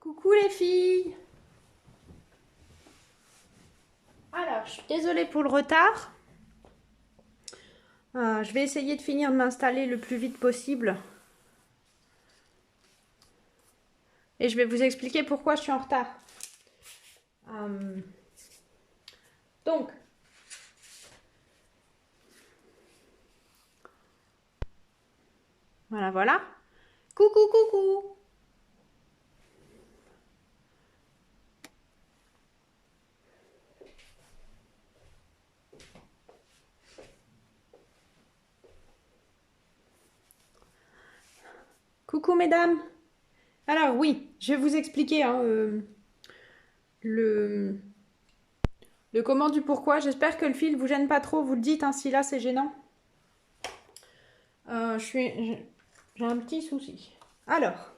Coucou les filles. Alors, je suis désolée pour le retard. Je vais essayer de finir de m'installer le plus vite possible. Et je vais vous expliquer pourquoi je suis en retard. Euh, donc, voilà, voilà. Coucou, coucou. Coucou mesdames. Alors oui, je vais vous expliquer hein, le, le comment du pourquoi. J'espère que le fil vous gêne pas trop. Vous le dites hein, si là c'est gênant. J'ai un petit souci. Alors,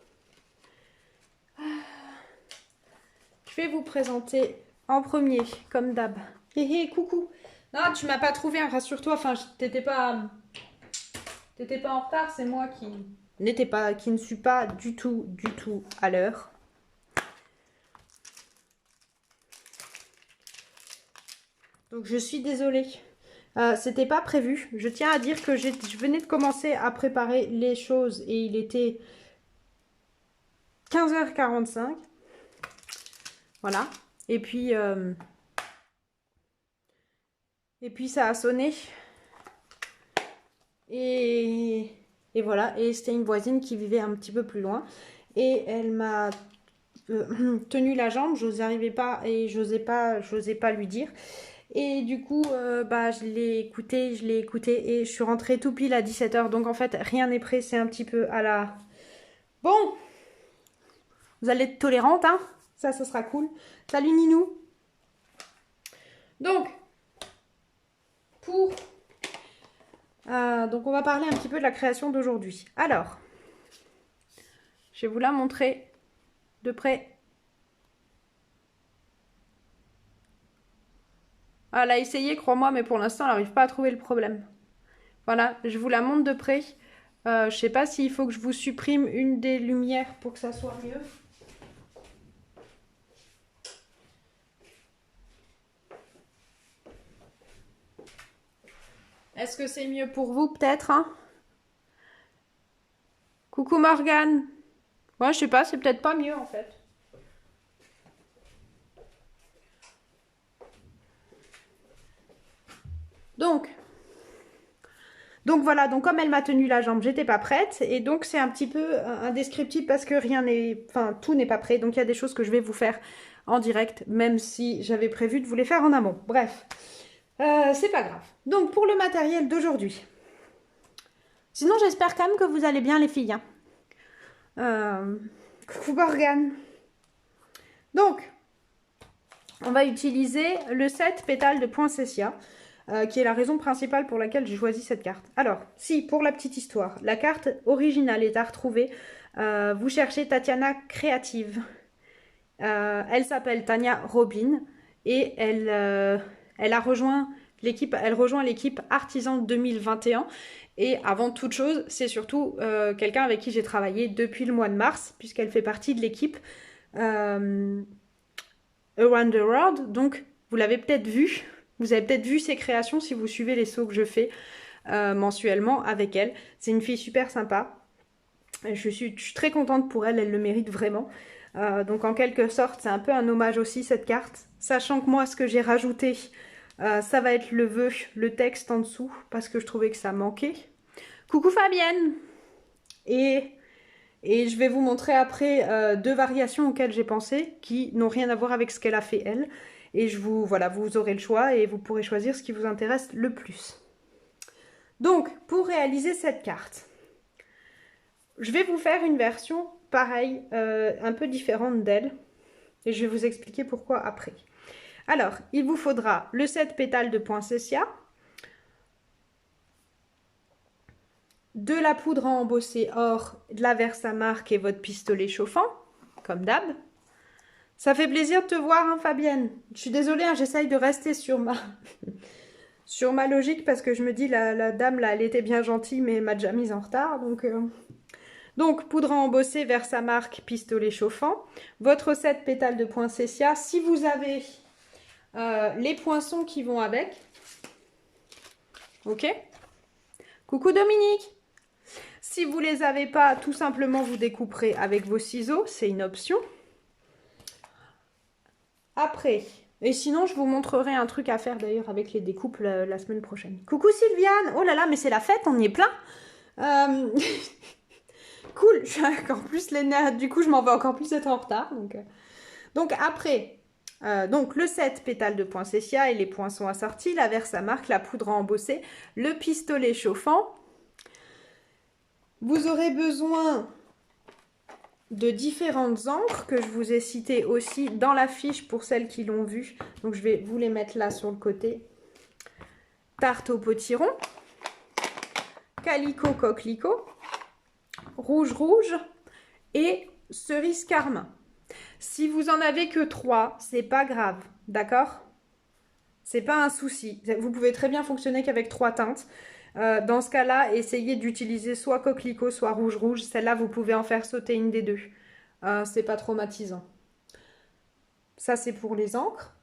je vais vous présenter en premier, comme d'hab. Hé hé, coucou. Non, tu m'as pas trouvé, hein, rassure-toi. Enfin, t'étais pas en retard, c'est moi qui qui ne suis pas du tout à l'heure. Donc je suis désolée. C'était pas prévu. Je tiens à dire que je venais de commencer à préparer les choses et il était 15h45. Voilà. Et puis ça a sonné. Et voilà. Et c'était une voisine qui vivait un petit peu plus loin. Et elle m'a tenu la jambe. Je n'arrivais pas et j'osais pas lui dire. Et du coup, je l'ai écouté et je suis rentrée tout pile à 17h. Donc en fait, rien n'est prêt. C'est un petit peu à la... Bon, vous allez être tolérante, hein. Ça sera cool. Salut Ninou. Donc, donc on va parler un petit peu de la création d'aujourd'hui. Alors, je vais vous la montrer de près. Elle a essayé, crois-moi, mais pour l'instant, elle n'arrive pas à trouver le problème. Voilà, je vous la montre de près. Je sais pas s'il faut que je vous supprime une des lumières pour que ça soit mieux. Est-ce que c'est mieux pour vous, peut-être hein? Coucou Morgane. Ouais, je sais pas, c'est peut-être pas mieux en fait. Donc voilà, donc comme elle m'a tenu la jambe, j'étais pas prête. Et donc c'est un petit peu indescriptible parce que tout n'est pas prêt. Donc il y a des choses que je vais vous faire en direct, même si j'avais prévu de vous les faire en amont. Bref, c'est pas grave. Donc pour le matériel d'aujourd'hui. Sinon j'espère quand même que vous allez bien les filles. Hein. Coucou Morgane. Donc, on va utiliser le set pétales de Poinsettia. Qui est la raison principale pour laquelle j'ai choisi cette carte. Alors, si, pour la petite histoire, la carte originale est à retrouver, vous cherchez Tatiana Créative. Elle s'appelle Tania Robin et elle rejoint l'équipe Artisan 2021. Et avant toute chose, c'est surtout quelqu'un avec qui j'ai travaillé depuis le mois de mars, puisqu'elle fait partie de l'équipe Around the World. Donc, vous l'avez peut-être vu. Vous avez peut-être vu ses créations si vous suivez les sauts que je fais mensuellement avec elle. C'est une fille super sympa. Je suis très contente pour elle, elle le mérite vraiment. Donc en quelque sorte, c'est un peu un hommage aussi cette carte. Sachant que moi, ce que j'ai rajouté, ça va être le vœu, le texte en dessous, parce que je trouvais que ça manquait. Coucou Fabienne. Et je vais vous montrer après deux variations auxquelles j'ai pensé, qui n'ont rien à voir avec ce qu'elle a fait elle. Et voilà, vous aurez le choix et vous pourrez choisir ce qui vous intéresse le plus. Donc, pour réaliser cette carte, je vais vous faire une version pareille, un peu différente d'elle. Et je vais vous expliquer pourquoi après. Alors, il vous faudra le set pétales de Poinsettia, de la poudre à embosser or, de la Versamark et votre pistolet chauffant, comme d'hab. Ça fait plaisir de te voir, hein, Fabienne. Je suis désolée, hein, j'essaye de rester sur ma logique parce que je me dis, la dame, là, elle était bien gentille, mais elle m'a déjà mise en retard. Donc, poudre à embosser Versamark pistolet chauffant. Votre 7 pétales de poinsettia. Si vous avez les poinçons qui vont avec. Ok? Coucou Dominique! Si vous les avez pas, tout simplement vous découperez avec vos ciseaux. C'est une option. Après, et sinon je vous montrerai un truc à faire d'ailleurs avec les découpes la semaine prochaine. Coucou Sylviane! Oh là là, mais c'est la fête, on y est plein! Cool, je suis encore plus les nerfs, du coup je m'en vais encore plus être en retard. Donc après, donc le 7 pétales de poinsettia et les poinçons assortis, la Versamark, la poudre à embosser, le pistolet chauffant. Vous aurez besoin de différentes encres que je vous ai citées aussi dans la fiche pour celles qui l'ont vu. Donc je vais vous les mettre là sur le côté. Tarte au potiron, Calico coquelicot, rouge rouge et cerise carmin. Si vous en avez que 3, c'est pas grave, d'accord? C'est pas un souci. Vous pouvez très bien fonctionner qu'avec 3 teintes. Dans ce cas-là, essayez d'utiliser soit coquelicot, soit rouge rouge. Celle-là, vous pouvez en faire sauter une des deux. C'est pas traumatisant. Ça, c'est pour les encres.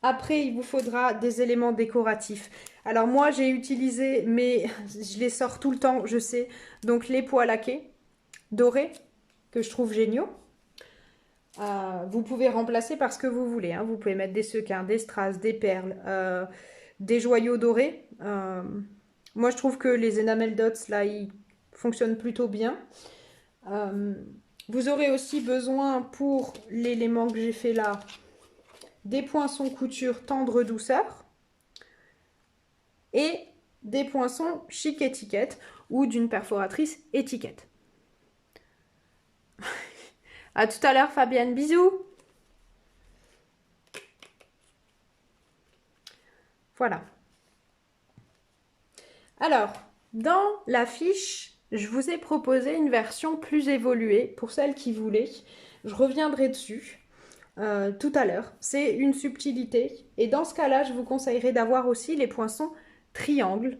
Après, il vous faudra des éléments décoratifs. Alors moi, j'ai utilisé, mais je les sors tout le temps, je sais. Donc les pois laqués, dorés, que je trouve géniaux. Vous pouvez remplacer par ce que vous voulez. Hein. Vous pouvez mettre des sequins, des strass, des perles, des joyaux dorés. Moi, je trouve que les enamel dots, là, ils fonctionnent plutôt bien. Vous aurez aussi besoin, pour l'élément que j'ai fait là, des poinçons couture tendre douceur et des poinçons chic étiquette ou d'une perforatrice étiquette. À tout à l'heure, Fabienne. Bisous. Voilà. Alors, dans la fiche, je vous ai proposé une version plus évoluée pour celles qui voulaient. Je reviendrai dessus tout à l'heure. C'est une subtilité. Et dans ce cas-là, je vous conseillerais d'avoir aussi les poinçons triangles.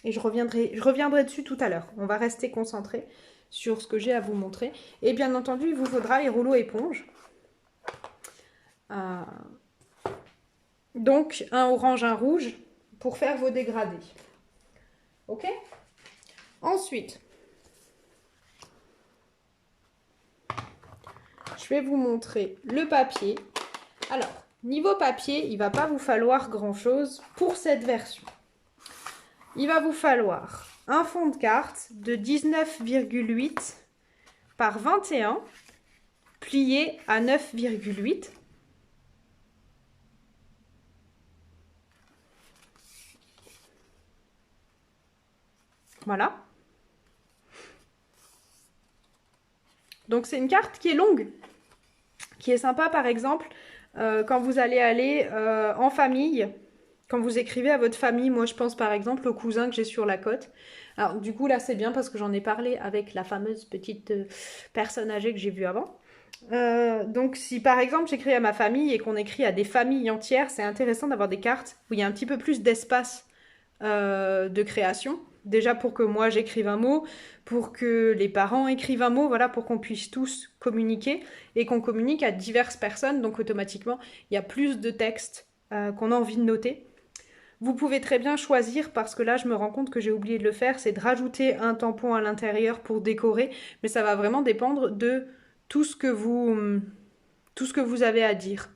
Et je reviendrai dessus tout à l'heure. On va rester concentré sur ce que j'ai à vous montrer. Et bien entendu, il vous faudra les rouleaux éponges. Donc, un orange, un rouge pour faire vos dégradés. Ok? Ensuite, je vais vous montrer le papier. Alors, niveau papier, il ne va pas vous falloir grand-chose pour cette version. Il va vous falloir un fond de carte de 19,8 par 21, plié à 9,8. Voilà. Donc c'est une carte qui est longue, qui est sympa par exemple quand vous allez aller en famille, quand vous écrivez à votre famille. Moi je pense par exemple au cousin que j'ai sur la côte. Alors du coup là c'est bien parce que j'en ai parlé avec la fameuse petite personne âgée que j'ai vue avant. Donc si par exemple j'écris à ma famille et qu'on écrit à des familles entières, c'est intéressant d'avoir des cartes où il y a un petit peu plus d'espace de création. Déjà pour que moi j'écrive un mot, pour que les parents écrivent un mot, voilà, pour qu'on puisse tous communiquer et qu'on communique à diverses personnes. Donc automatiquement, il y a plus de textes qu'on a envie de noter. Vous pouvez très bien choisir, parce que là je me rends compte que j'ai oublié de le faire, c'est de rajouter un tampon à l'intérieur pour décorer, mais ça va vraiment dépendre de tout ce que vous avez à dire.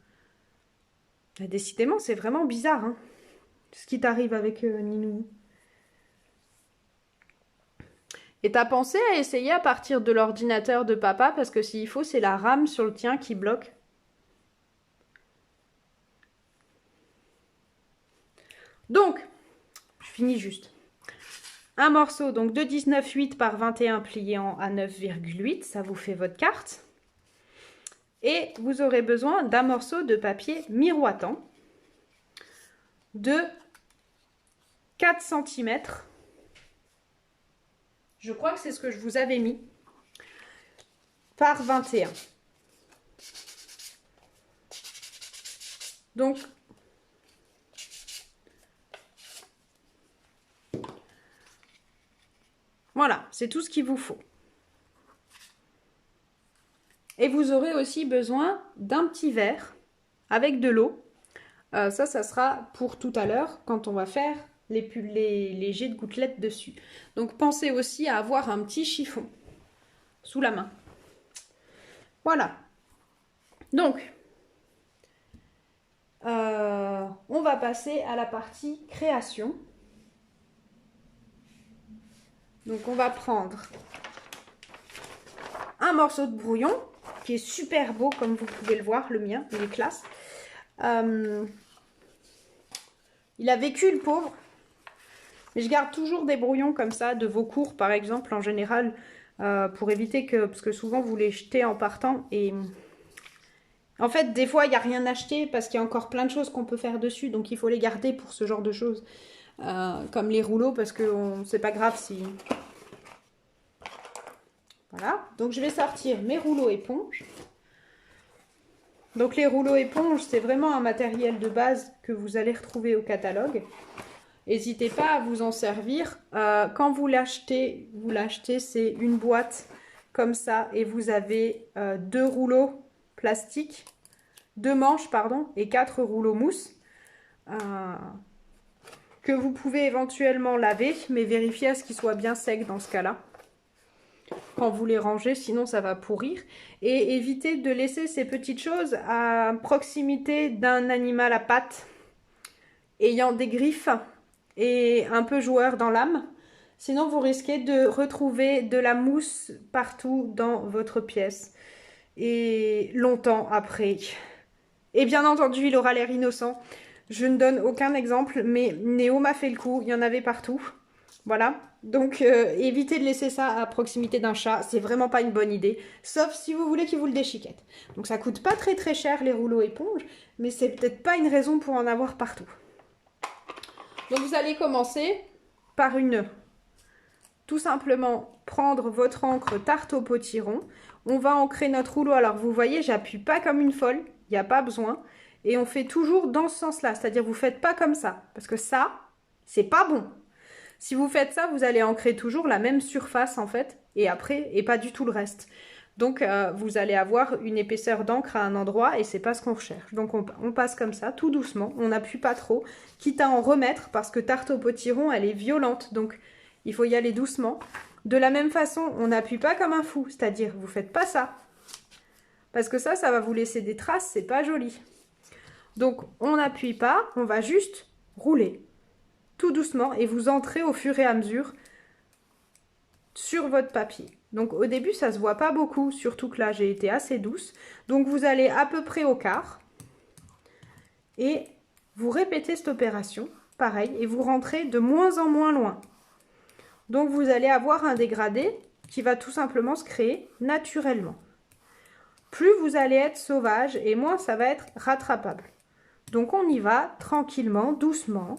Décidément, c'est vraiment bizarre, hein, ce qui t'arrive avec Ninou. Et t'as pensé à essayer à partir de l'ordinateur de papa, parce que s'il faut, c'est la RAM sur le tien qui bloque. Donc, je finis juste. Un morceau donc de 19,8 par 21 plié à 9,8, ça vous fait votre carte. Et vous aurez besoin d'un morceau de papier miroitant de 4 cm. Je crois que c'est ce que je vous avais mis. Par 21. Donc, voilà, c'est tout ce qu'il vous faut. Et vous aurez aussi besoin d'un petit verre avec de l'eau. Ça sera pour tout à l'heure quand on va faire les jets de gouttelettes dessus. Donc pensez aussi à avoir un petit chiffon sous la main. Voilà. Donc, on va passer à la partie création. Donc on va prendre un morceau de brouillon qui est super beau comme vous pouvez le voir, le mien, il est classe. Il a vécu le pauvre, mais je garde toujours des brouillons comme ça, de vos cours par exemple en général, pour éviter que, parce que souvent vous les jetez en partant et en fait des fois il n'y a rien acheté parce qu'il y a encore plein de choses qu'on peut faire dessus, donc il faut les garder pour ce genre de choses, comme les rouleaux parce que c'est pas grave si... Voilà, donc je vais sortir mes rouleaux éponges. Donc les rouleaux éponges, c'est vraiment un matériel de base que vous allez retrouver au catalogue. N'hésitez pas à vous en servir. Quand vous l'achetez, c'est une boîte comme ça et vous avez deux rouleaux plastiques, deux manches pardon, et 4 rouleaux mousse que vous pouvez éventuellement laver, mais vérifiez à ce qu'ils soient bien secs dans ce cas-là. Quand vous les rangez, sinon ça va pourrir. Et évitez de laisser ces petites choses à proximité d'un animal à pattes ayant des griffes et un peu joueur dans l'âme. Sinon vous risquez de retrouver de la mousse partout dans votre pièce. Et longtemps après. Et bien entendu, il aura l'air innocent. Je ne donne aucun exemple, mais Néo m'a fait le coup, il y en avait partout. Voilà, donc évitez de laisser ça à proximité d'un chat, c'est vraiment pas une bonne idée, sauf si vous voulez qu'il vous le déchiquette. Donc ça coûte pas très très cher les rouleaux éponges, mais c'est peut-être pas une raison pour en avoir partout. Donc vous allez commencer par tout simplement prendre votre encre tarte au potiron. On va ancrer notre rouleau, alors vous voyez, j'appuie pas comme une folle, il n'y a pas besoin. Et on fait toujours dans ce sens-là, c'est-à-dire vous faites pas comme ça, parce que ça, c'est pas bon. Si vous faites ça, vous allez ancrer toujours la même surface en fait, et après, et pas du tout le reste. Donc vous allez avoir une épaisseur d'encre à un endroit et c'est pas ce qu'on recherche. Donc on passe comme ça, tout doucement, on n'appuie pas trop, quitte à en remettre parce que tarte au potiron, elle est violente, donc il faut y aller doucement. De la même façon, on n'appuie pas comme un fou, c'est-à-dire vous faites pas ça. Parce que ça va vous laisser des traces, c'est pas joli. Donc on n'appuie pas, on va juste rouler tout doucement et vous entrez au fur et à mesure sur votre papier. Donc au début ça se voit pas beaucoup, surtout que là j'ai été assez douce. Donc vous allez à peu près au quart et vous répétez cette opération, pareil, et vous rentrez de moins en moins loin. Donc vous allez avoir un dégradé qui va tout simplement se créer naturellement. Plus vous allez être sauvage et moins ça va être rattrapable. Donc on y va tranquillement, doucement.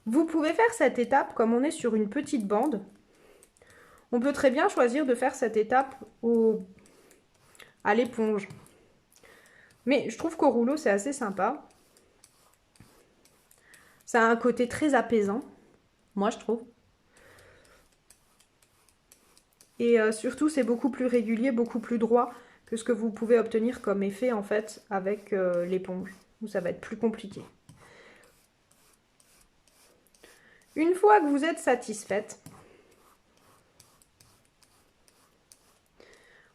Vous pouvez faire cette étape comme on est sur une petite bande. On peut très bien choisir de faire cette étape à l'éponge. Mais je trouve qu'au rouleau, c'est assez sympa. Ça a un côté très apaisant, moi je trouve. Et surtout, c'est beaucoup plus régulier, beaucoup plus droit que ce que vous pouvez obtenir comme effet en fait avec l'éponge, où ça va être plus compliqué. Une fois que vous êtes satisfaite,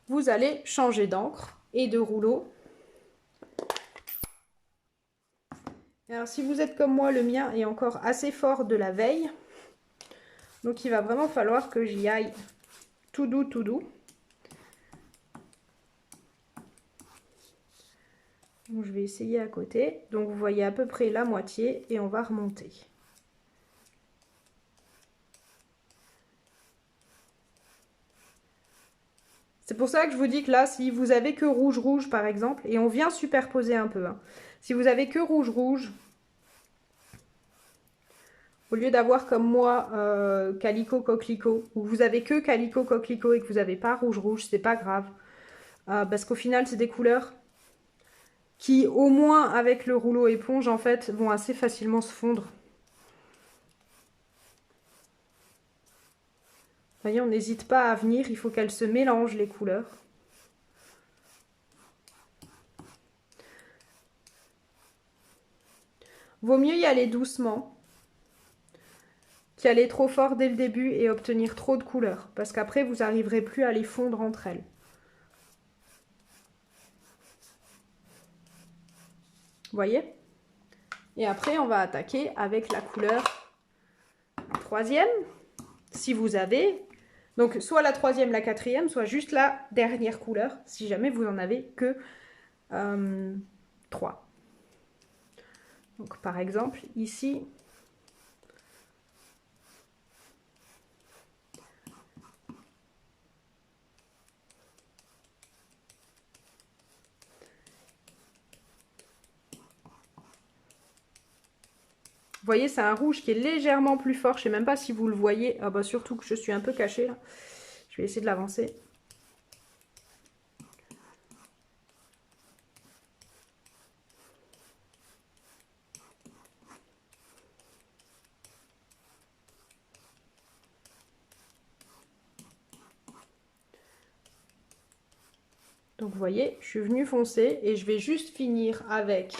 vous allez changer d'encre et de rouleau. Alors si vous êtes comme moi, le mien est encore assez fort de la veille. Donc il va vraiment falloir que j'y aille tout doux, tout doux. Donc je vais essayer à côté. Donc vous voyez à peu près la moitié et on va remonter. C'est pour ça que je vous dis que là, si vous avez que rouge-rouge par exemple, et on vient superposer un peu, hein. Si vous avez que rouge-rouge, au lieu d'avoir comme moi calico coquelicot, ou vous avez que calico coquelicot et que vous n'avez pas rouge-rouge, c'est pas grave. Parce qu'au final, c'est des couleurs qui, au moins avec le rouleau éponge, en fait, vont assez facilement se fondre. Vous voyez, on n'hésite pas à venir, il faut qu'elles se mélangent les couleurs. Vaut mieux y aller doucement qu'y aller trop fort dès le début et obtenir trop de couleurs. Parce qu'après, vous n'arriverez plus à les fondre entre elles. Vous voyez? Et après, on va attaquer avec la couleur troisième, si vous avez. Donc, soit la troisième, la quatrième, soit juste la dernière couleur, si jamais vous n'en avez que 3. Donc, par exemple, ici, vous voyez, c'est un rouge qui est légèrement plus fort. Je ne sais même pas si vous le voyez. Ah bah surtout que je suis un peu cachée là. Je vais essayer de l'avancer. Donc vous voyez, je suis venue foncer et je vais juste finir avec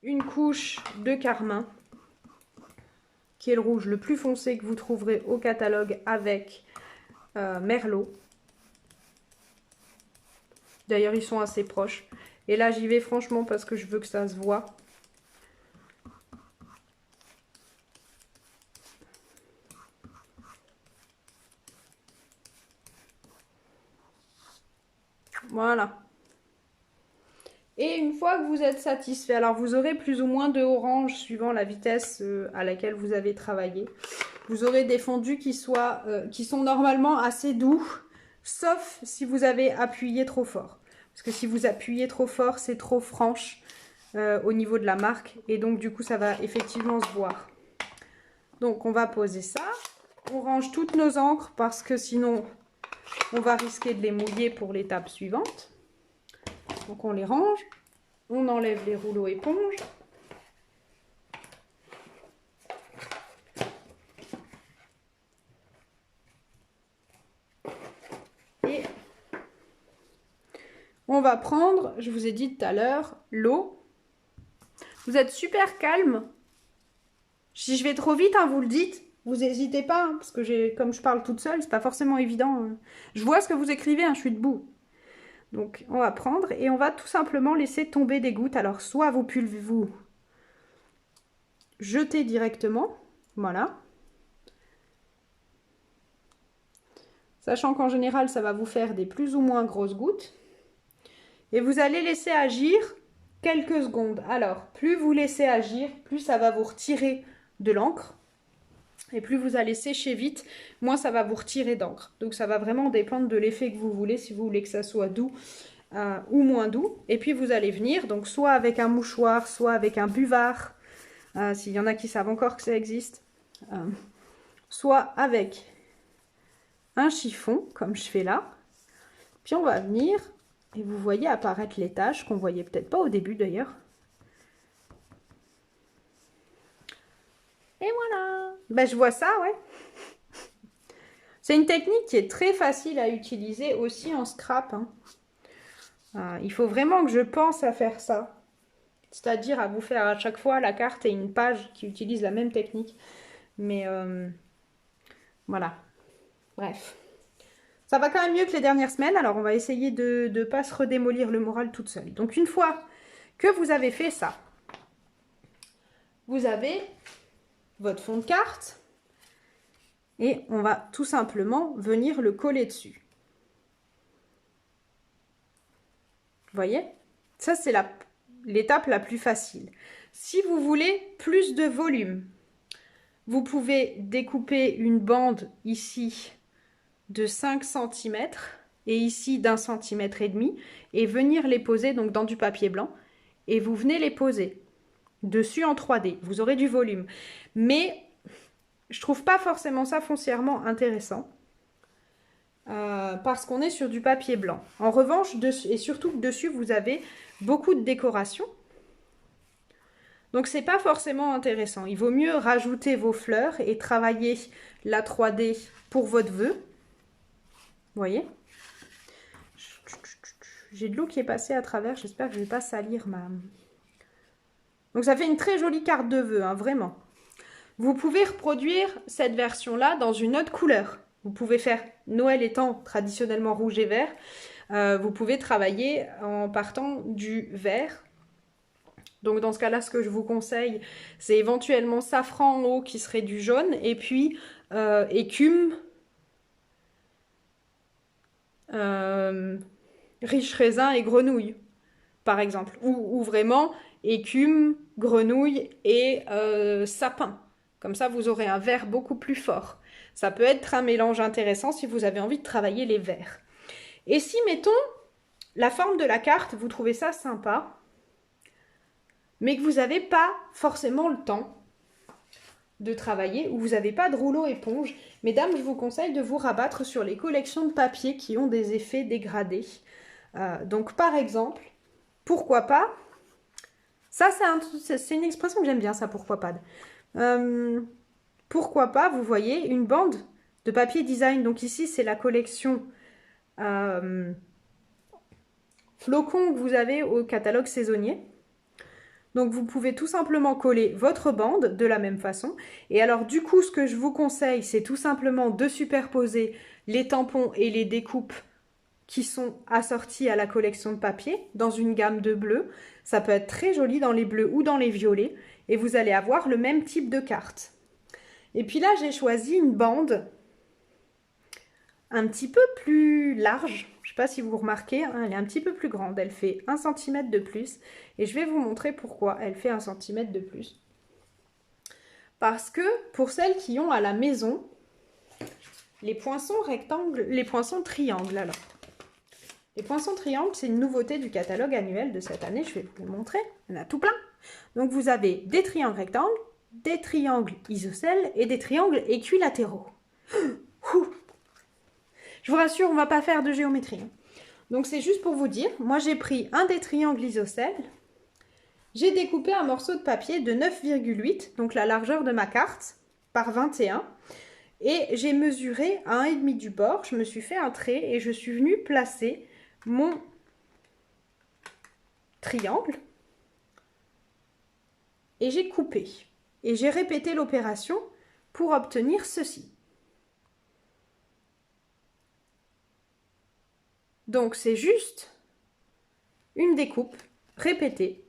une couche de carmin, qui est le rouge le plus foncé que vous trouverez au catalogue avec Merlot. D'ailleurs, ils sont assez proches. Et là, j'y vais franchement parce que je veux que ça se voit. Voilà. Et une fois que vous êtes satisfait, alors vous aurez plus ou moins de orange suivant la vitesse à laquelle vous avez travaillé. Vous aurez des fondus qui sont normalement assez doux, sauf si vous avez appuyé trop fort. Parce que si vous appuyez trop fort, c'est trop franche au niveau de la marque. Et donc du coup, ça va effectivement se voir. Donc on va poser ça. On range toutes nos encres parce que sinon, on va risquer de les mouiller pour l'étape suivante. Donc on les range, on enlève les rouleaux éponges. Et on va prendre, je vous ai dit tout à l'heure, l'eau. Vous êtes super calme. Si je vais trop vite, hein, vous le dites. Vous n'hésitez pas, hein, parce que comme je parle toute seule, c'est pas forcément évident. Hein. Je vois ce que vous écrivez, hein, je suis debout. Donc, on va prendre et on va tout simplement laisser tomber des gouttes. Alors, soit vous jetez directement, voilà. Sachant qu'en général, ça va vous faire des plus ou moins grosses gouttes. Et vous allez laisser agir quelques secondes. Alors, plus vous laissez agir, plus ça va vous retirer de l'encre. Et plus vous allez sécher vite, moins ça va vous retirer d'encre. Donc ça va vraiment dépendre de l'effet que vous voulez, si vous voulez que ça soit doux ou moins doux. Et puis vous allez venir, donc soit avec un mouchoir, soit avec un buvard, s'il y en a qui savent encore que ça existe, soit avec un chiffon, comme je fais là. Puis on va venir, et vous voyez apparaître les taches, qu'on voyait peut-être pas au début d'ailleurs. Et voilà. Ben, je vois ça, ouais. C'est une technique qui est très facile à utiliser aussi en scrap. Hein. Il faut vraiment que je pense à faire ça. C'est-à-dire à vous faire à chaque fois la carte et une page qui utilise la même technique. Mais voilà. Bref. Ça va quand même mieux que les dernières semaines. Alors on va essayer de ne pas se redémolir le moral toute seule. Donc une fois que vous avez fait ça, vous avez votre fond de carte. Et on va tout simplement venir le coller dessus. Vous voyez? Ça, c'est l'étape la plus facile. Si vous voulez plus de volume, vous pouvez découper une bande ici de 5 cm et ici d'1,5 cm et venir les poser donc dans du papier blanc. Et vous venez les poser dessus en 3D. Vous aurez du volume. Mais je trouve pas forcément ça foncièrement intéressant parce qu'on est sur du papier blanc. En revanche, et surtout que dessus, vous avez beaucoup de décoration. Donc, c'est pas forcément intéressant. Il vaut mieux rajouter vos fleurs et travailler la 3D pour votre vœu. Vous voyez? J'ai de l'eau qui est passée à travers. J'espère que je vais pas salir Donc ça fait une très jolie carte de vœux, hein, vraiment. Vous pouvez reproduire cette version-là dans une autre couleur. Vous pouvez faire, Noël étant traditionnellement rouge et vert, vous pouvez travailler en partant du vert. Donc dans ce cas-là, ce que je vous conseille, c'est éventuellement safran en haut qui serait du jaune, et puis écume, riche raisin et grenouille, par exemple. Ou vraiment écume, grenouille et sapin. Comme ça, vous aurez un vert beaucoup plus fort. Ça peut être un mélange intéressant si vous avez envie de travailler les verts. Et si, mettons, la forme de la carte, vous trouvez ça sympa, mais que vous n'avez pas forcément le temps de travailler ou vous n'avez pas de rouleau éponge, mesdames, je vous conseille de vous rabattre sur les collections de papier qui ont des effets dégradés. Donc, par exemple, pourquoi pas, ça c'est une expression que j'aime bien, ça, pourquoi pas. Pourquoi pas, vous voyez, une bande de papier design. Donc ici, c'est la collection flocons que vous avez au catalogue saisonnier. Donc vous pouvez tout simplement coller votre bande de la même façon. Et alors du coup, ce que je vous conseille, c'est tout simplement de superposer les tampons et les découpes qui sont assortis à la collection de papier dans une gamme de bleus. Ça peut être très joli dans les bleus ou dans les violets. Et vous allez avoir le même type de carte. Et puis là, j'ai choisi une bande un petit peu plus large. Je ne sais pas si vous remarquez, hein, elle est un petit peu plus grande. Elle fait 1 cm de plus. Et je vais vous montrer pourquoi elle fait 1 cm de plus. Parce que pour celles qui ont à la maison les poinçons rectangles, les poinçons triangles. Alors, les poinçons triangles, c'est une nouveauté du catalogue annuel de cette année. Je vais vous les montrer. Il y en a tout plein. Donc vous avez des triangles rectangles, des triangles isocèles et des triangles équilatéraux. Je vous rassure, on ne va pas faire de géométrie. Donc c'est juste pour vous dire, moi j'ai pris un des triangles isocèles, j'ai découpé un morceau de papier de 9,8, donc la largeur de ma carte, par 21, et j'ai mesuré à 1,5 du bord, je me suis fait un trait et je suis venue placer mon triangle et j'ai coupé. Et j'ai répété l'opération pour obtenir ceci. Donc c'est juste une découpe répétée.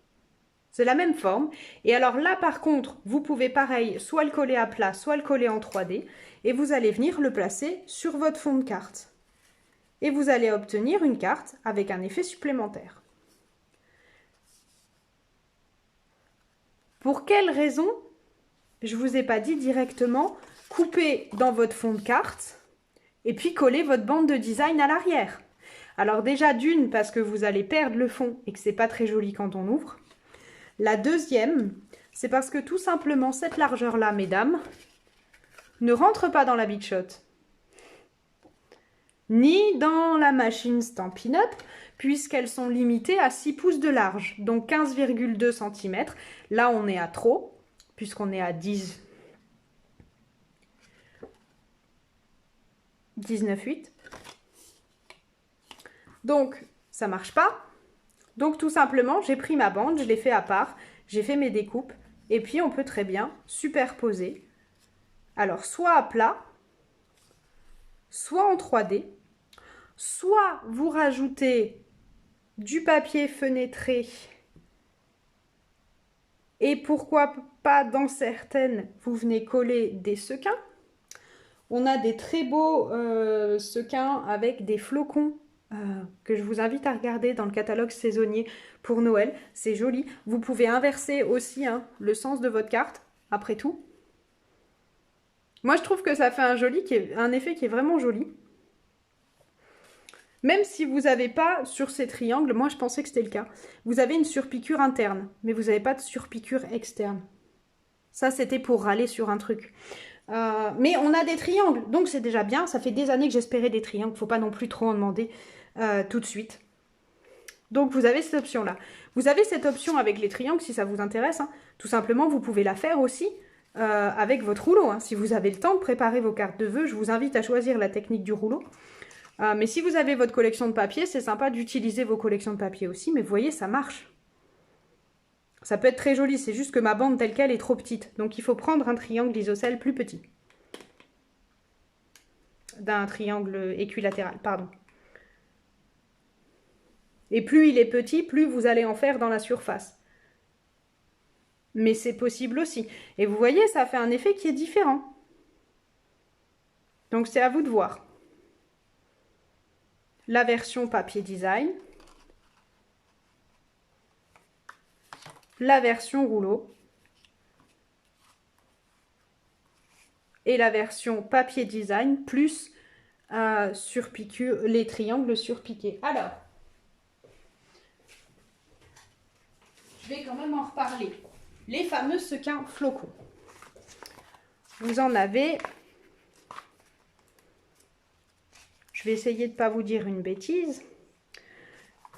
C'est la même forme. Et alors là par contre, vous pouvez pareil, soit le coller à plat, soit le coller en 3D. Et vous allez venir le placer sur votre fond de carte. Et vous allez obtenir une carte avec un effet supplémentaire. Pour quelle raison? Je ne vous ai pas dit directement, coupez dans votre fond de carte et puis collez votre bande de design à l'arrière. Alors déjà d'une, parce que vous allez perdre le fond et que c'est pas très joli quand on ouvre. La deuxième, c'est parce que tout simplement cette largeur-là, mesdames, ne rentre pas dans la Big Shot. Ni dans la machine Stampin' Up, puisqu'elles sont limitées à 6 pouces de large, donc 15,2 cm. Là, on est à trop, puisqu'on est à 19,8. Donc, ça ne marche pas. Donc, tout simplement, j'ai pris ma bande, je l'ai fait à part, j'ai fait mes découpes, et puis on peut très bien superposer. Alors, soit à plat, soit en 3D, soit vous rajoutez du papier fenêtré et pourquoi pas dans certaines, vous venez coller des sequins. On a des très beaux sequins avec des flocons que je vous invite à regarder dans le catalogue saisonnier pour Noël. C'est joli. Vous pouvez inverser aussi le sens de votre carte, après tout. Moi, je trouve que ça fait un effet qui est vraiment joli. Même si vous n'avez pas sur ces triangles, moi je pensais que c'était le cas, vous avez une surpiqûre interne, mais vous n'avez pas de surpiqûre externe. Ça, c'était pour râler sur un truc. Mais on a des triangles, donc c'est déjà bien. Ça fait des années que j'espérais des triangles, faut pas non plus trop en demander tout de suite. Donc vous avez cette option-là. Vous avez cette option avec les triangles si ça vous intéresse. Tout simplement, vous pouvez la faire aussi avec votre rouleau. Si vous avez le temps de préparer vos cartes de vœux, je vous invite à choisir la technique du rouleau. Mais si vous avez votre collection de papier, c'est sympa d'utiliser vos collections de papier aussi. Mais vous voyez, ça marche. Ça peut être très joli, c'est juste que ma bande telle qu'elle est trop petite. Donc il faut prendre un triangle isocèle plus petit. D'un triangle équilatéral, pardon. Et plus il est petit, plus vous allez en faire dans la surface. Mais c'est possible aussi. Et vous voyez, ça fait un effet qui est différent. Donc c'est à vous de voir. La version papier design. La version rouleau. Et la version papier design plus les triangles surpiqués. Alors, je vais quand même en reparler. Les fameux sequins flocons. Vous en avez... Je vais essayer de ne pas vous dire une bêtise.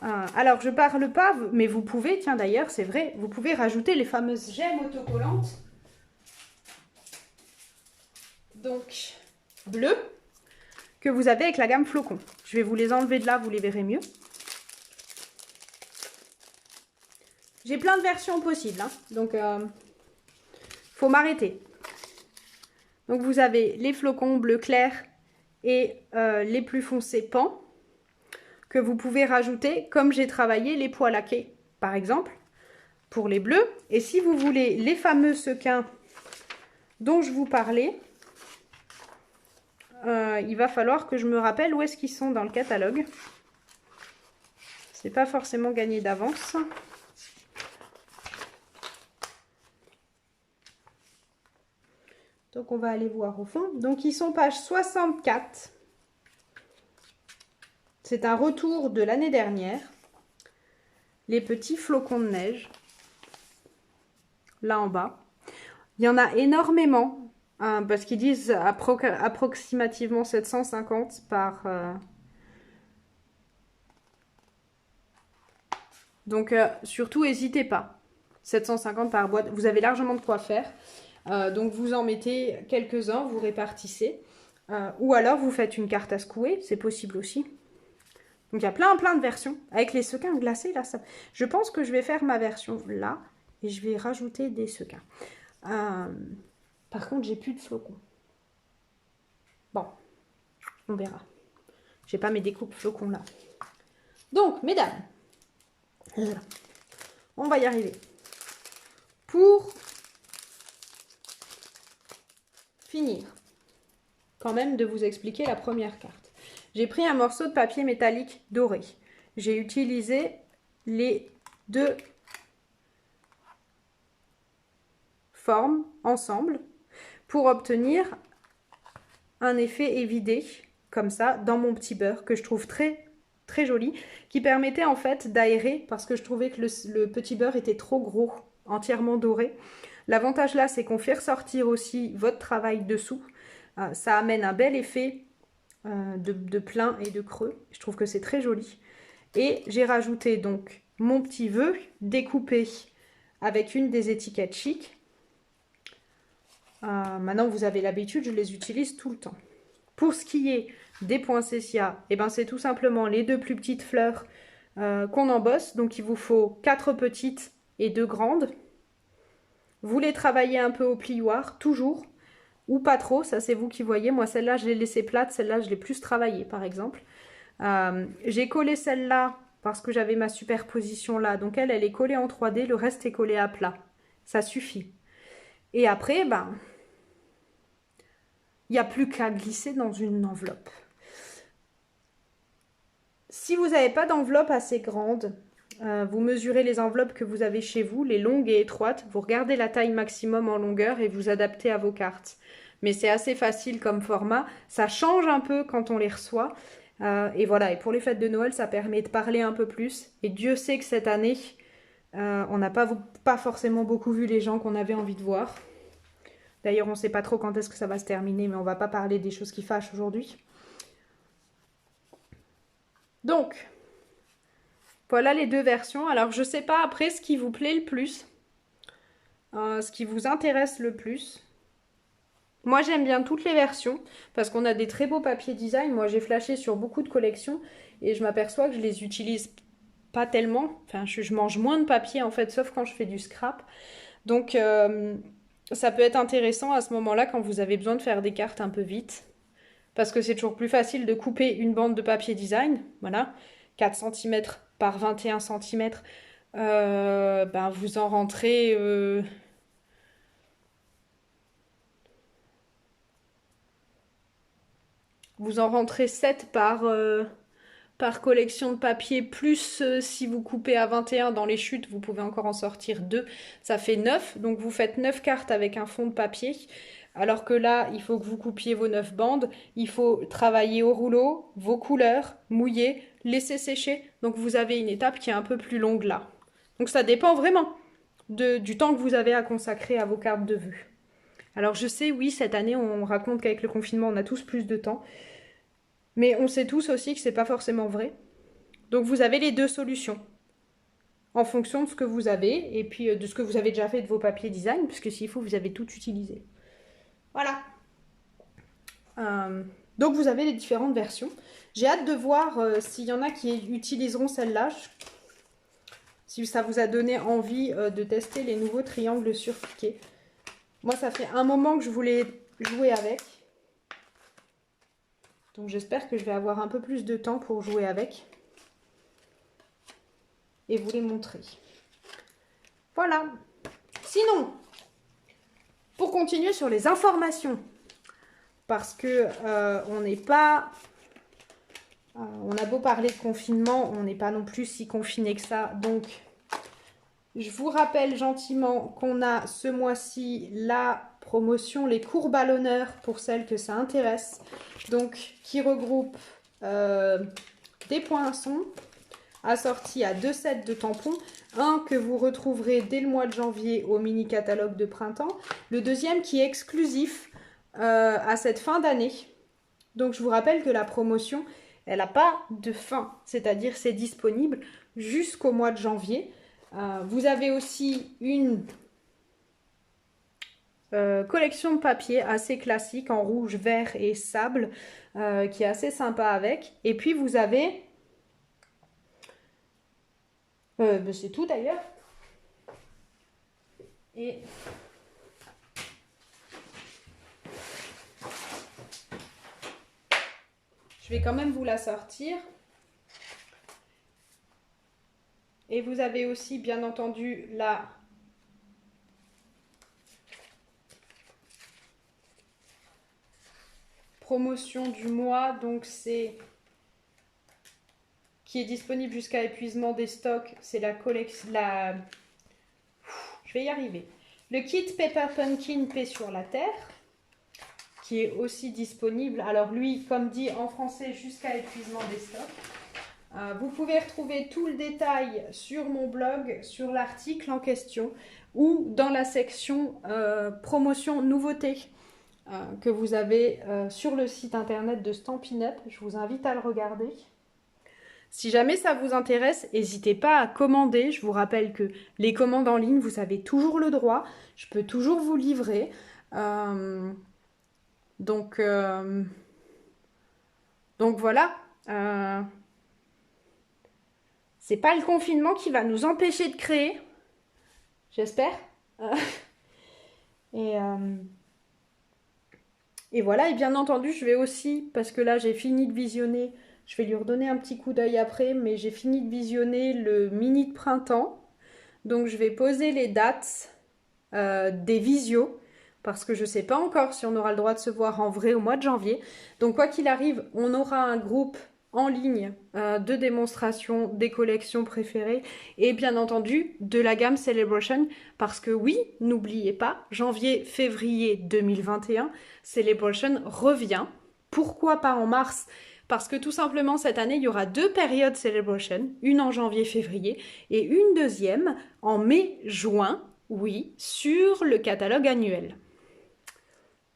Alors, je parle pas, mais vous pouvez, tiens d'ailleurs, c'est vrai, vous pouvez rajouter les fameuses gemmes autocollantes. Donc, bleues, que vous avez avec la gamme flocon. Je vais vous les enlever de là, vous les verrez mieux. J'ai plein de versions possibles, hein, donc faut m'arrêter. Donc vous avez les flocons bleu clair et les plus foncés pan que vous pouvez rajouter comme j'ai travaillé les pois laqués par exemple pour les bleus. Et si vous voulez les fameux sequins dont je vous parlais, il va falloir que je me rappelle où est-ce qu'ils sont dans le catalogue. C'est pas forcément gagné d'avance. Donc on va aller voir au fond. Donc ils sont page 64. C'est un retour de l'année dernière. Les petits flocons de neige. Là en bas. Il y en a énormément. Hein, parce qu'ils disent approximativement 750 par... Donc surtout n'hésitez pas. 750 par boîte. Vous avez largement de quoi faire. Donc vous en mettez quelques-uns, vous répartissez. Ou alors vous faites une carte à secouer, c'est possible aussi. Donc il y a plein de versions. Avec les sequins glacés, là, ça... je pense que je vais faire ma version là. Et je vais rajouter des sequins. Par contre, j'ai plus de flocons. Bon, on verra. J'ai pas mes découpes flocons là. Donc, mesdames, on va y arriver. Pour finir, quand même de vous expliquer la première carte. J'ai pris un morceau de papier métallique doré. J'ai utilisé les deux formes ensemble pour obtenir un effet évidé comme ça dans mon petit beurre que je trouve très joli, qui permettait en fait d'aérer parce que je trouvais que le petit beurre était trop gros, entièrement doré. L'avantage là, c'est qu'on fait ressortir aussi votre travail dessous. Ça amène un bel effet de plein et de creux. Je trouve que c'est très joli. Et j'ai rajouté donc mon petit vœu découpé avec une des étiquettes chic. Maintenant, vous avez l'habitude, je les utilise tout le temps. Pour ce qui est des poinsettias, eh ben, c'est tout simplement les deux plus petites fleurs qu'on embosse. Donc, il vous faut 4 petites et 2 grandes. Vous les travaillez un peu au plioir, toujours, ou pas trop, ça c'est vous qui voyez. Moi, celle-là, je l'ai laissée plate, celle-là, je l'ai plus travaillée, par exemple. J'ai collé celle-là parce que j'avais ma superposition là. Donc, elle est collée en 3D, le reste est collé à plat. Ça suffit. Et après, ben... il n'y a plus qu'à glisser dans une enveloppe. Si vous n'avez pas d'enveloppe assez grande, vous mesurez les enveloppes que vous avez chez vous, les longues et étroites. Vous regardez la taille maximum en longueur et vous adaptez à vos cartes. Mais c'est assez facile comme format. Ça change un peu quand on les reçoit. Et voilà, et pour les fêtes de Noël, ça permet de parler un peu plus. Et Dieu sait que cette année, on n'a pas forcément beaucoup vu les gens qu'on avait envie de voir. D'ailleurs, on ne sait pas trop quand est-ce que ça va se terminer, mais on ne va pas parler des choses qui fâchent aujourd'hui. Donc, voilà les deux versions. Alors, je ne sais pas après ce qui vous plaît le plus, ce qui vous intéresse le plus. Moi, j'aime bien toutes les versions parce qu'on a des très beaux papiers design. Moi, j'ai flashé sur beaucoup de collections et je m'aperçois que je les utilise pas tellement. Enfin, je mange moins de papier en fait, sauf quand je fais du scrap. Donc, ça peut être intéressant à ce moment-là quand vous avez besoin de faire des cartes un peu vite. Parce que c'est toujours plus facile de couper une bande de papier design. Voilà, 4 cm par 21 cm. Ben vous en rentrez... vous en rentrez 7 par collection de papier, plus si vous coupez à 21 dans les chutes, vous pouvez encore en sortir 2, ça fait 9. Donc vous faites 9 cartes avec un fond de papier. Alors que là, il faut que vous coupiez vos 9 bandes, il faut travailler au rouleau, vos couleurs, mouiller, laisser sécher. Donc vous avez une étape qui est un peu plus longue là. Donc ça dépend vraiment du temps que vous avez à consacrer à vos cartes de vœux. Alors je sais, oui, cette année, on raconte qu'avec le confinement, on a tous plus de temps. Mais on sait tous aussi que c'est pas forcément vrai. Donc vous avez les deux solutions en fonction de ce que vous avez et puis de ce que vous avez déjà fait de vos papiers design, puisque s'il faut, vous avez tout utilisé. Voilà. Donc vous avez les différentes versions. J'ai hâte de voir s'il y en a qui utiliseront celle-là. Si ça vous a donné envie de tester les nouveaux triangles surpiqués. Moi, ça fait un moment que je voulais jouer avec. Donc j'espère que je vais avoir un peu plus de temps pour jouer avec. Et vous les montrer. Voilà. Sinon, pour continuer sur les informations, parce que on n'est pas... on a beau parler de confinement, on n'est pas non plus si confiné que ça. Donc, je vous rappelle gentiment qu'on a ce mois-ci la promotion, les courbes à l'honneur pour celles que ça intéresse. Donc, qui regroupe des poinçons assortis à 2 sets de tampons. Un que vous retrouverez dès le mois de janvier au mini catalogue de printemps. Le deuxième qui est exclusif à cette fin d'année. Donc je vous rappelle que la promotion, elle n'a pas de fin. C'est-à-dire c'est disponible jusqu'au mois de janvier. Vous avez aussi une collection de papier assez classique en rouge, vert et sable qui est assez sympa avec. Et puis vous avez... c'est tout d'ailleurs. Et je vais quand même vous la sortir. Et vous avez aussi bien entendu la promotion du mois. Donc c'est... qui est disponible jusqu'à épuisement des stocks. C'est la collection... Je vais y arriver. Le kit Pepper Pumpkin Paix sur la Terre, qui est aussi disponible. Alors lui, comme dit en français, jusqu'à épuisement des stocks. Vous pouvez retrouver tout le détail sur mon blog, sur l'article en question, ou dans la section promotion nouveautés que vous avez sur le site internet de Stampin' Up. Je vous invite à le regarder. Si jamais ça vous intéresse, n'hésitez pas à commander. Je vous rappelle que les commandes en ligne, vous avez toujours le droit. Je peux toujours vous livrer. Donc voilà. C'est pas le confinement qui va nous empêcher de créer. J'espère. Et voilà. Et bien entendu, je vais aussi, parce que là j'ai fini de visionner... Je vais lui redonner un petit coup d'œil après, mais j'ai fini de visionner le mini de printemps. Donc je vais poser les dates des visios, parce que je ne sais pas encore si on aura le droit de se voir en vrai au mois de janvier. Donc quoi qu'il arrive, on aura un groupe en ligne de démonstration des collections préférées et bien entendu de la gamme Celebration, parce que oui, n'oubliez pas, janvier-février 2021, Celebration revient. Pourquoi pas en mars ? Parce que tout simplement, cette année, il y aura 2 périodes Celebration, une en janvier-février et une deuxième en mai-juin, oui, sur le catalogue annuel.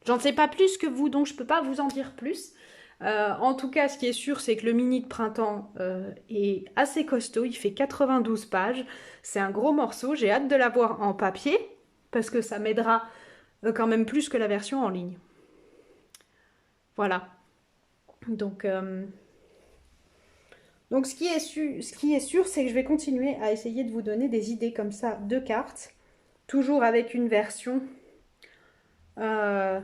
J'en sais pas plus que vous, donc je peux pas vous en dire plus. En tout cas, ce qui est sûr, c'est que le mini de printemps est assez costaud, il fait 92 pages. C'est un gros morceau, j'ai hâte de l'avoir en papier, parce que ça m'aidera quand même plus que la version en ligne. Voilà. Donc Donc ce qui est sûr, c'est que je vais continuer à essayer de vous donner des idées comme ça de cartes, toujours avec une version, alors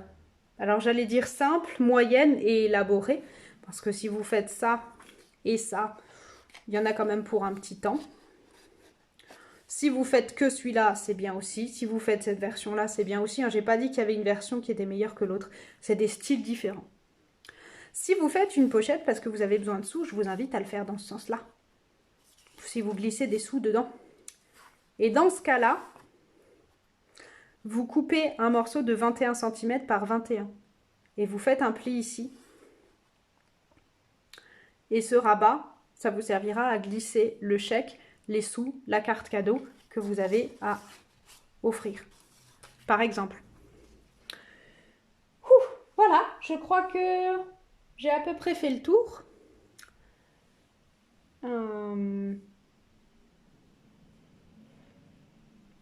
j'allais dire simple, moyenne et élaborée, parce que si vous faites ça et ça, il y en a quand même pour un petit temps. Si vous faites que celui-là, c'est bien aussi. Si vous faites cette version-là, c'est bien aussi. J'ai pas dit qu'il y avait une version qui était meilleure que l'autre. C'est des styles différents. Si vous faites une pochette parce que vous avez besoin de sous, je vous invite à le faire dans ce sens-là. Si vous glissez des sous dedans. Et dans ce cas-là, vous coupez un morceau de 21 cm par 21. Et vous faites un pli ici. Et ce rabat, ça vous servira à glisser le chèque, les sous, la carte cadeau que vous avez à offrir. Par exemple. Voilà, je crois que j'ai à peu près fait le tour.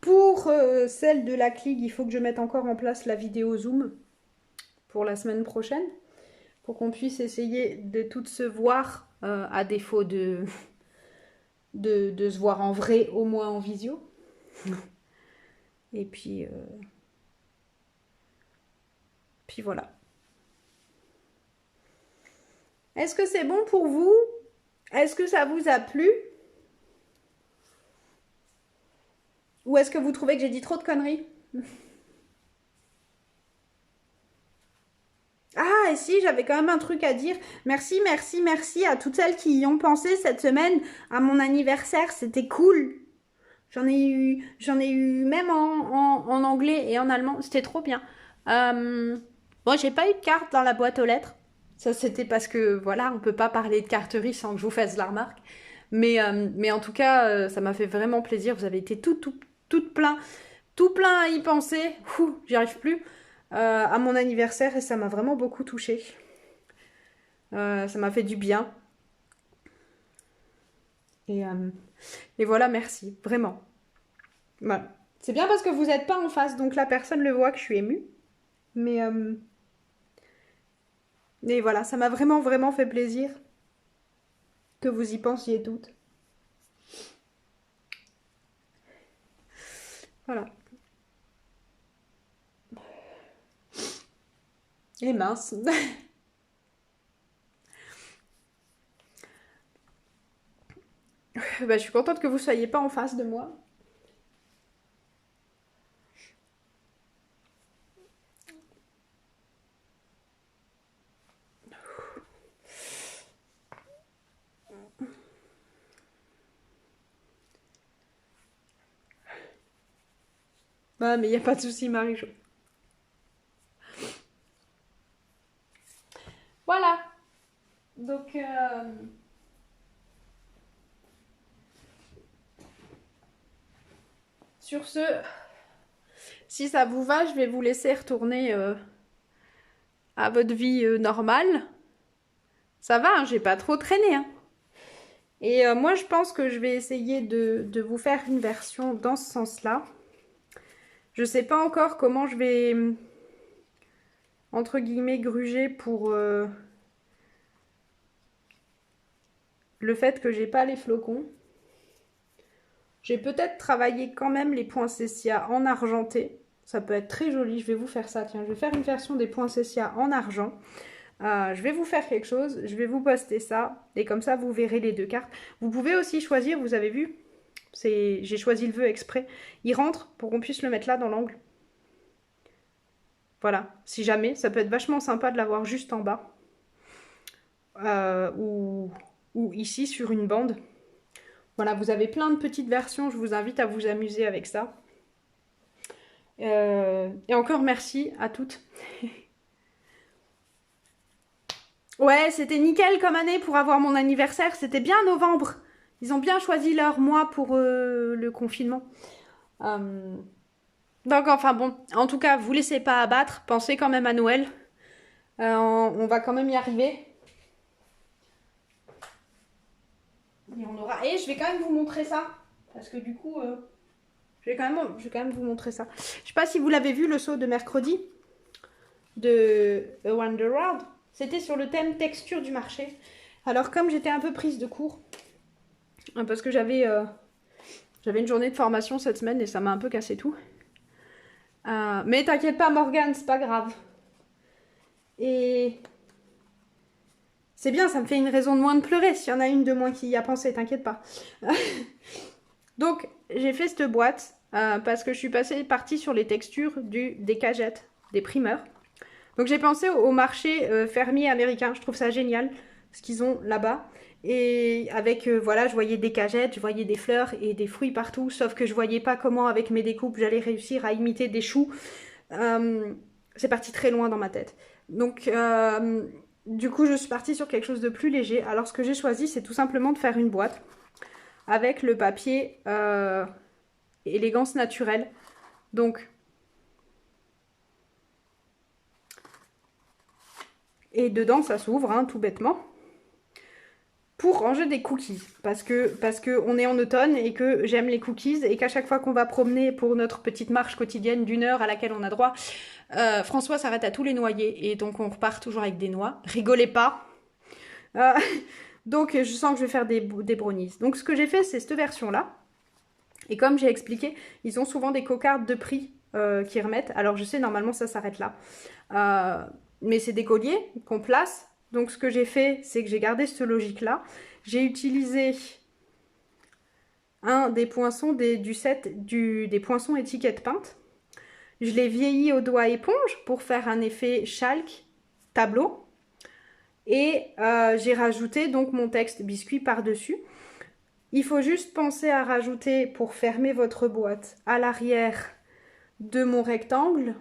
Pour celle de la clique, il faut que je mette encore en place la vidéo Zoom pour la semaine prochaine, pour qu'on puisse essayer de toutes se voir, à défaut de se voir en vrai, au moins en visio. Et puis voilà. Est-ce que c'est bon pour vous? Est-ce que ça vous a plu? Ou est-ce que vous trouvez que j'ai dit trop de conneries? Ah, et si, j'avais quand même un truc à dire. Merci, merci, merci à toutes celles qui y ont pensé cette semaine à mon anniversaire. C'était cool. J'en ai eu même en anglais et en allemand. C'était trop bien. Bon, j'ai pas eu de carte dans la boîte aux lettres. Ça, c'était parce que, voilà, on peut pas parler de carterie sans que je vous fasse la remarque. Mais en tout cas, ça m'a fait vraiment plaisir. Vous avez été tout plein à y penser. J'y arrive plus. À mon anniversaire et ça m'a vraiment beaucoup touchée. Ça m'a fait du bien. Et voilà, merci. Vraiment. Voilà. C'est bien parce que vous n'êtes pas en face, donc la personne le voit que je suis émue. Mais voilà, ça m'a vraiment, vraiment fait plaisir que vous y pensiez toutes. Voilà. Et mince. Bah, je suis contente que vous soyez pas en face de moi. Ah, mais il n'y a pas de souci, Marie-Jo. Voilà. Donc, sur ce, si ça vous va, je vais vous laisser retourner à votre vie normale. Ça va, hein, j'ai pas trop traîné. Hein. Et moi, je pense que je vais essayer de vous faire une version dans ce sens-là. Je sais pas encore comment je vais, entre guillemets, gruger pour le fait que j'ai pas les flocons. J'ai peut-être travaillé quand même les poinsettias en argenté. Ça peut être très joli. Je vais vous faire ça. Tiens, je vais faire une version des poinsettias en argent. Je vais vous faire quelque chose. Je vais vous poster ça. Et comme ça, vous verrez les deux cartes. Vous pouvez aussi choisir, vous avez vu, j'ai choisi le vœu exprès. Il rentre pour qu'on puisse le mettre là dans l'angle. Voilà. Si jamais, ça peut être vachement sympa de l'avoir juste en bas. Ou ici sur une bande. Voilà, vous avez plein de petites versions, je vous invite à vous amuser avec ça. Et encore merci à toutes. Ouais, c'était nickel comme année pour avoir mon anniversaire, c'était bien novembre. Ils ont bien choisi leur mois pour le confinement. Donc enfin bon, en tout cas, vous laissez pas abattre, pensez quand même à Noël. On va quand même y arriver. Et on aura. Et je vais quand même vous montrer ça. Parce que du coup, je vais quand même vous montrer ça. Je sais pas si vous l'avez vu, le saut de mercredi de A Wonder World. C'était sur le thème texture du marché. Alors comme j'étais un peu prise de court, parce que j'avais une journée de formation cette semaine et ça m'a un peu cassé tout. Mais t'inquiète pas Morgane, c'est pas grave. Et c'est bien, ça me fait une raison de moins de pleurer. S'il y en a une de moins qui y a pensé, t'inquiète pas. Donc j'ai fait cette boîte parce que je suis partie sur les textures des cagettes, des primeurs. Donc j'ai pensé au marché fermier américain, je trouve ça génial ce qu'ils ont là-bas. Et avec, voilà, je voyais des cagettes, je voyais des fleurs et des fruits partout, sauf que je voyais pas comment avec mes découpes j'allais réussir à imiter des choux. C'est parti très loin dans ma tête. Donc du coup je suis partie sur quelque chose de plus léger. Alors ce que j'ai choisi c'est tout simplement de faire une boîte avec le papier élégance naturelle. Donc et dedans ça s'ouvre hein, tout bêtement pour ranger des cookies parce que on est en automne et que j'aime les cookies et qu'à chaque fois qu'on va promener pour notre petite marche quotidienne d'1 heure à laquelle on a droit, François s'arrête à tous les noyer et donc on repart toujours avec des noix. Rigolez pas. Donc je sens que je vais faire des brownies. Donc ce que j'ai fait c'est cette version là et comme j'ai expliqué ils ont souvent des cocardes de prix qui remettent. Alors je sais normalement ça s'arrête là. Mais c'est des colliers qu'on place. Donc ce que j'ai fait, c'est que j'ai gardé cette logique-là. J'ai utilisé un des poinçons du set des poinçons étiquette peinte. Je l'ai vieilli au doigt éponge pour faire un effet chalk tableau. Et j'ai rajouté donc mon texte biscuit par-dessus. Il faut juste penser à rajouter, pour fermer votre boîte, à l'arrière de mon rectangle,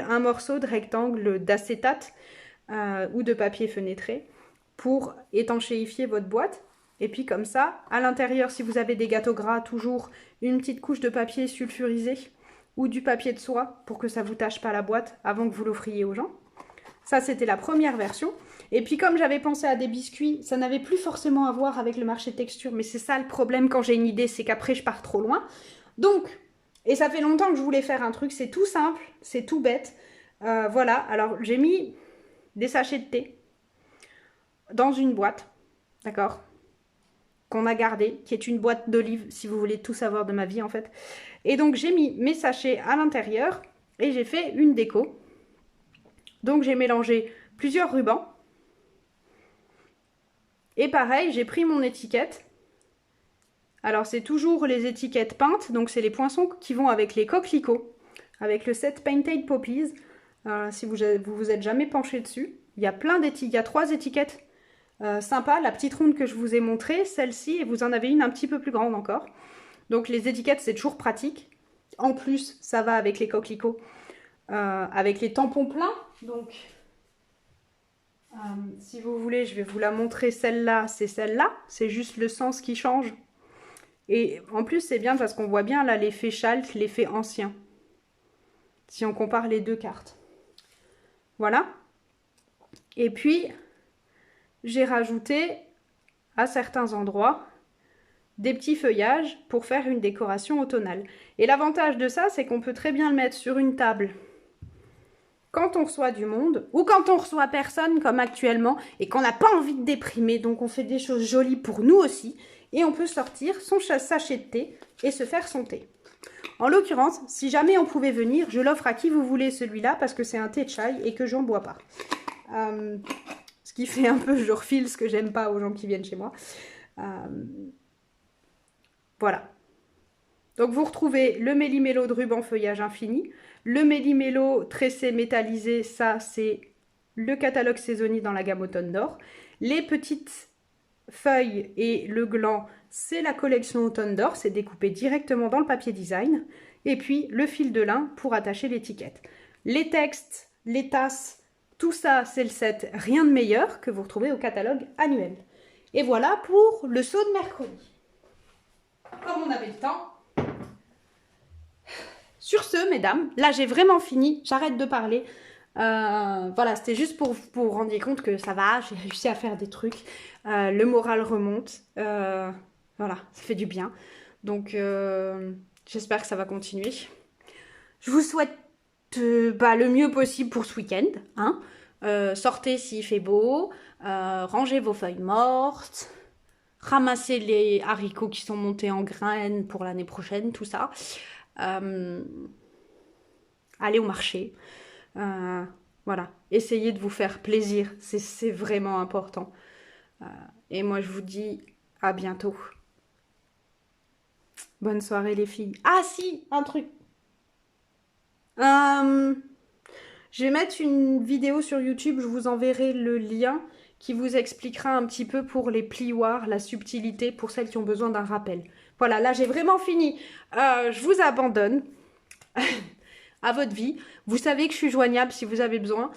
un morceau de rectangle d'acétate ou de papier fenêtré pour étanchéifier votre boîte. Et puis comme ça, à l'intérieur, si vous avez des gâteaux gras, toujours une petite couche de papier sulfurisé ou du papier de soie pour que ça ne vous tâche pas la boîte avant que vous l'offriez aux gens. Ça, c'était la première version. Et puis comme j'avais pensé à des biscuits, ça n'avait plus forcément à voir avec le marché texture, mais c'est ça le problème quand j'ai une idée, c'est qu'après je pars trop loin. Donc, et ça fait longtemps que je voulais faire un truc, c'est tout simple, c'est tout bête. Voilà, alors j'ai mis des sachets de thé dans une boîte, d'accord, qu'on a gardée, qui est une boîte d'olives, si vous voulez tout savoir de ma vie en fait. Et donc j'ai mis mes sachets à l'intérieur et j'ai fait une déco. Donc j'ai mélangé plusieurs rubans. Et pareil, j'ai pris mon étiquette. Alors c'est toujours les étiquettes peintes, donc c'est les poinçons qui vont avec les coquelicots, avec le set Painted Poppies. Si vous vous êtes jamais penché dessus, il y a plein d'étiquettes, il y a 3 étiquettes sympas. La petite ronde que je vous ai montrée, celle-ci, et vous en avez une un petit peu plus grande encore. Donc les étiquettes, c'est toujours pratique. En plus, ça va avec les coquelicots, avec les tampons pleins. Donc, si vous voulez, je vais vous la montrer. Celle-là, c'est juste le sens qui change. Et en plus, c'est bien parce qu'on voit bien là l'effet chalk, l'effet ancien. Si on compare les deux cartes. Voilà. Et puis, j'ai rajouté à certains endroits des petits feuillages pour faire une décoration automnale. Et l'avantage de ça, c'est qu'on peut très bien le mettre sur une table quand on reçoit du monde ou quand on reçoit personne comme actuellement et qu'on n'a pas envie de déprimer. Donc on fait des choses jolies pour nous aussi et on peut sortir son sachet de thé et se faire son thé. En l'occurrence, si jamais on pouvait venir, je l'offre à qui vous voulez celui-là parce que c'est un thé de chai et que j'en bois pas. Ce qui fait un peu, je refile ce que j'aime pas aux gens qui viennent chez moi. Voilà. Donc vous retrouvez le méli-mélo de ruban feuillage infini, le méli-mélo tressé métallisé, ça c'est le catalogue saisonnier dans la gamme automne d'or. Les petites feuilles et le gland, c'est la collection automne d'or, c'est découpé directement dans le papier design. Et puis le fil de lin pour attacher l'étiquette. Les textes, les tasses, tout ça c'est le set Rien de meilleur que vous retrouvez au catalogue annuel. Et voilà pour le saut de mercredi. Comme on avait le temps. Sur ce, mesdames, là j'ai vraiment fini, j'arrête de parler. Voilà, c'était juste pour vous rendre compte que ça va, j'ai réussi à faire des trucs. Le moral remonte. Voilà, ça fait du bien. Donc, j'espère que ça va continuer. Je vous souhaite le mieux possible pour ce week-end. Hein. Sortez s'il fait beau, rangez vos feuilles mortes, ramassez les haricots qui sont montés en graines pour l'année prochaine, tout ça. Euh, Allez au marché. Voilà, essayez de vous faire plaisir, c'est vraiment important. Et moi, je vous dis à bientôt. Bonne soirée les filles. Ah si, un truc. Euh, je vais mettre une vidéo sur YouTube, je vous enverrai le lien qui vous expliquera un petit peu pour les plioirs, la subtilité pour celles qui ont besoin d'un rappel. Voilà, là j'ai vraiment fini. Je vous abandonne à votre vie. Vous savez que je suis joignable si vous avez besoin.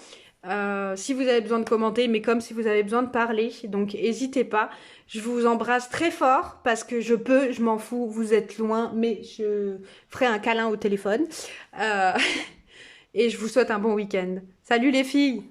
Si vous avez besoin de commenter, mais comme si vous avez besoin de parler. Donc n'hésitez pas. Je vous embrasse très fort parce que je peux, je m'en fous, vous êtes loin, mais je ferai un câlin au téléphone. Et je vous souhaite un bon week-end. Salut les filles!